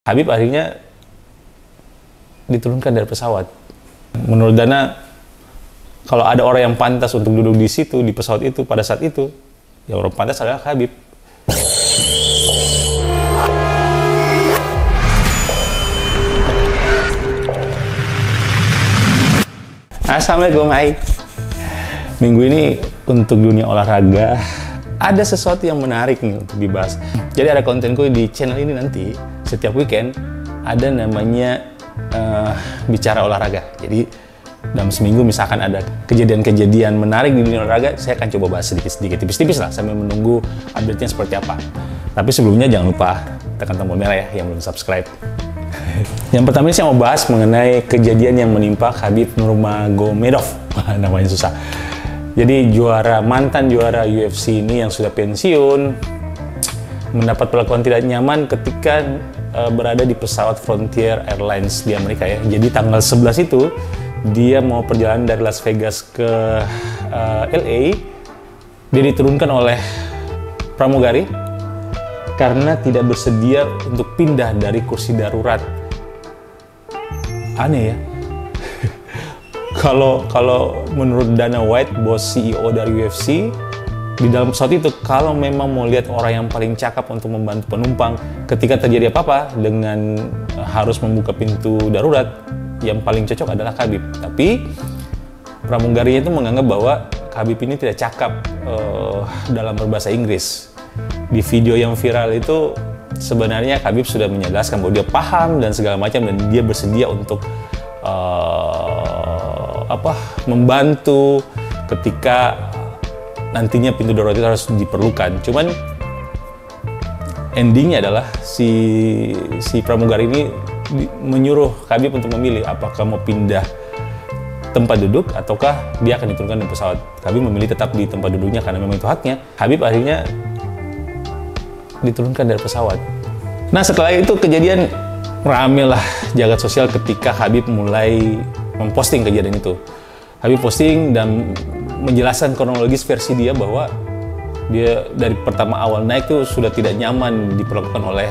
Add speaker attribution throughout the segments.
Speaker 1: Habib akhirnya diturunkan dari pesawat. Menurut Dana, kalau ada orang yang pantas untuk duduk di situ, di pesawat itu, pada saat itu, yang orang pantas adalah Habib. Assalamualaikum, hai. Minggu ini untuk dunia olahraga ada sesuatu yang menarik nih untuk dibahas. Jadi ada kontenku di channel ini nanti setiap weekend ada namanya bicara olahraga. Jadi dalam seminggu misalkan ada kejadian-kejadian menarik di dunia olahraga, saya akan coba bahas sedikit-sedikit, tipis-tipis lah sambil menunggu update-nya seperti apa. Tapi sebelumnya jangan lupa tekan tombol merah ya yang belum subscribe. Yang pertama ini saya mau bahas mengenai kejadian yang menimpa Khabib Nurmagomedov. Namanya susah. Jadi mantan juara UFC ini yang sudah pensiun mendapat perlakuan tidak nyaman ketika berada di pesawat Frontier Airlines di Amerika ya. Jadi tanggal 11 itu dia mau perjalanan dari Las Vegas ke LA. Dia diturunkan oleh pramugari karena tidak bersedia untuk pindah dari kursi darurat. Aneh ya. Kalau menurut Dana White, bos CEO dari UFC, di dalam pesawat itu kalau memang mau lihat orang yang paling cakap untuk membantu penumpang ketika terjadi apa-apa dengan harus membuka pintu darurat, yang paling cocok adalah Khabib. Tapi pramugarinya itu menganggap bahwa Khabib ini tidak cakap dalam berbahasa Inggris. Di video yang viral itu sebenarnya Khabib sudah menjelaskan bahwa dia paham dan segala macam dan dia bersedia untuk membantu ketika nantinya pintu darurat itu harus diperlukan. Cuman endingnya adalah si pramugari ini menyuruh Khabib untuk memilih apakah mau pindah tempat duduk ataukah dia akan diturunkan dari pesawat. Khabib memilih tetap di tempat duduknya karena memang itu haknya. Khabib akhirnya diturunkan dari pesawat. Nah setelah itu kejadian rame lah jagat sosial ketika Khabib mulai memposting kejadian itu. Khabib posting dan menjelaskan kronologis versi dia bahwa dia dari pertama awal naik tuh sudah tidak nyaman diperlakukan oleh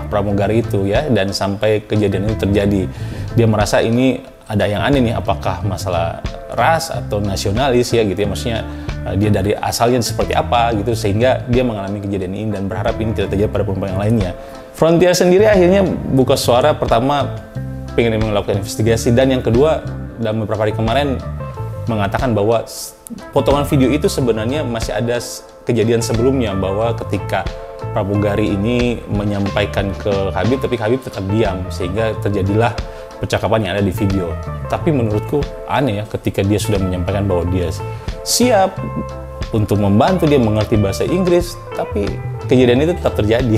Speaker 1: pramugari itu ya, dan sampai kejadian itu terjadi. Dia merasa ini ada yang aneh nih, apakah masalah ras atau nasionalis ya gitu ya, maksudnya dia dari asalnya seperti apa gitu, sehingga dia mengalami kejadian ini dan berharap ini tidak terjadi pada penumpang yang lainnya. Frontier sendiri akhirnya buka suara, pertama pengen melakukan investigasi, dan yang kedua dalam beberapa hari kemarin mengatakan bahwa potongan video itu sebenarnya masih ada kejadian sebelumnya, bahwa ketika pramugari ini menyampaikan ke Khabib tapi Khabib tetap diam sehingga terjadilah percakapan yang ada di video. Tapi menurutku aneh ya, ketika dia sudah menyampaikan bahwa dia siap untuk membantu, dia mengerti bahasa Inggris, tapi kejadian itu tetap terjadi.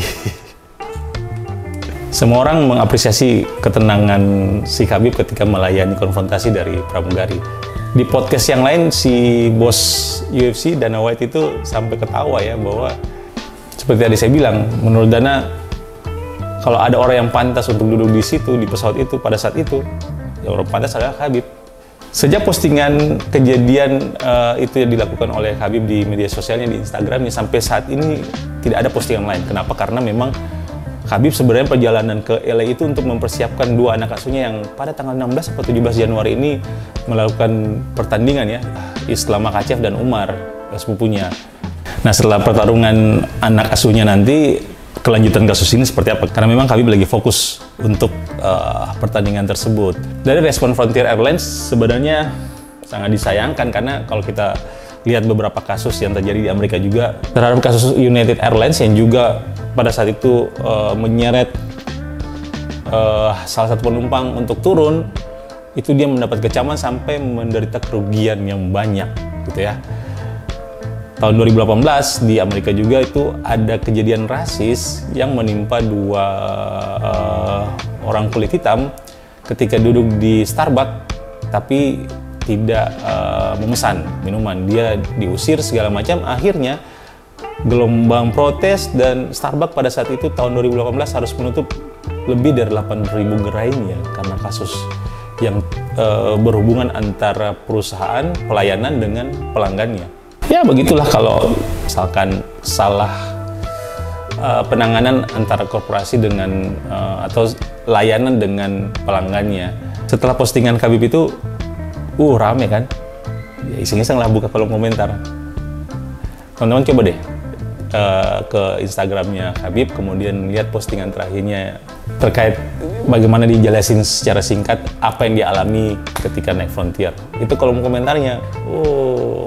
Speaker 1: Semua orang mengapresiasi ketenangan si Khabib ketika melayani konfrontasi dari pramugari. Di podcast yang lain, si bos UFC, Dana White itu sampai ketawa ya, bahwa seperti tadi saya bilang, menurut Dana, kalau ada orang yang pantas untuk duduk di situ, di pesawat itu, pada saat itu, yang orang pantas adalah Khabib. Sejak postingan kejadian itu yang dilakukan oleh Khabib di media sosialnya, di Instagramnya, sampai saat ini tidak ada postingan lain. Kenapa? Karena memang Khabib sebenarnya perjalanan ke LA itu untuk mempersiapkan dua anak asuhnya yang pada tanggal 16 atau 17 Januari ini melakukan pertandingan ya, Islam Makhachev dan Umar, sepupunya. Nah setelah pertarungan anak asuhnya nanti, kelanjutan kasus ini seperti apa? Karena memang Khabib lagi fokus untuk pertandingan tersebut. Dari respon Frontier Airlines sebenarnya sangat disayangkan, karena kalau kita lihat beberapa kasus yang terjadi di Amerika juga terhadap kasus United Airlines yang juga pada saat itu menyeret salah satu penumpang untuk turun, itu dia mendapat kecaman sampai menderita kerugian yang banyak gitu ya. Tahun 2018 di Amerika juga itu ada kejadian rasis yang menimpa dua orang kulit hitam ketika duduk di Starbucks tapi tidak memesan minuman. Dia diusir segala macam, akhirnya gelombang protes dan Starbucks pada saat itu tahun 2018 harus menutup lebih dari 8.000 gerainya karena kasus yang berhubungan antara perusahaan pelayanan dengan pelanggannya. Ya begitulah kalau misalkan salah penanganan antara korporasi dengan atau layanan dengan pelanggannya. Setelah postingan Khabib itu, rame kan? Ya, iseng-iseng lah buka kolom komentar. Teman-teman coba deh ke Instagramnya Khabib, kemudian lihat postingan terakhirnya terkait bagaimana dijelasin secara singkat apa yang dialami ketika naik Frontier. Itu kolom komentarnya,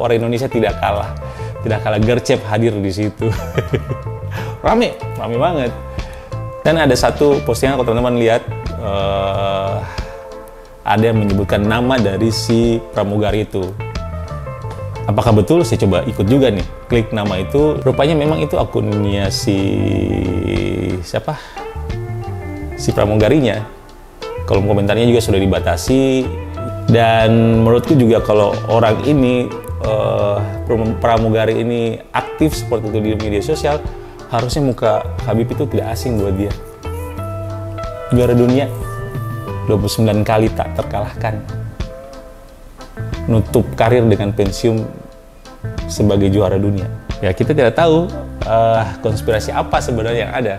Speaker 1: orang Indonesia tidak kalah gercep hadir di situ. rame banget. Dan ada satu postingan kalau teman-teman lihat, ada yang menyebutkan nama dari si pramugari itu. Apakah betul? Saya coba ikut juga nih, klik nama itu. Rupanya memang itu akunnya si pramugarinya. Kolom komentarnya juga sudah dibatasi. Dan menurutku juga kalau orang ini, pramugari ini aktif seperti itu di media sosial, harusnya muka Khabib itu tidak asing buat dia. Juara dunia 29 kali tak terkalahkan, nutup karir dengan pensiun sebagai juara dunia. Ya, kita tidak tahu konspirasi apa sebenarnya yang ada,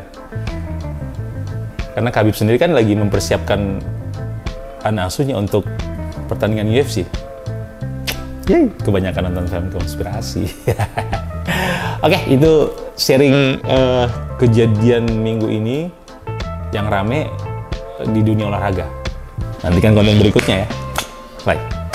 Speaker 1: karena Khabib sendiri kan lagi mempersiapkan anak asuhnya untuk pertandingan UFC. Yeay, kebanyakan nonton film konspirasi. Oke, itu sharing kejadian minggu ini yang rame di dunia olahraga. Nantikan konten berikutnya ya. Bye.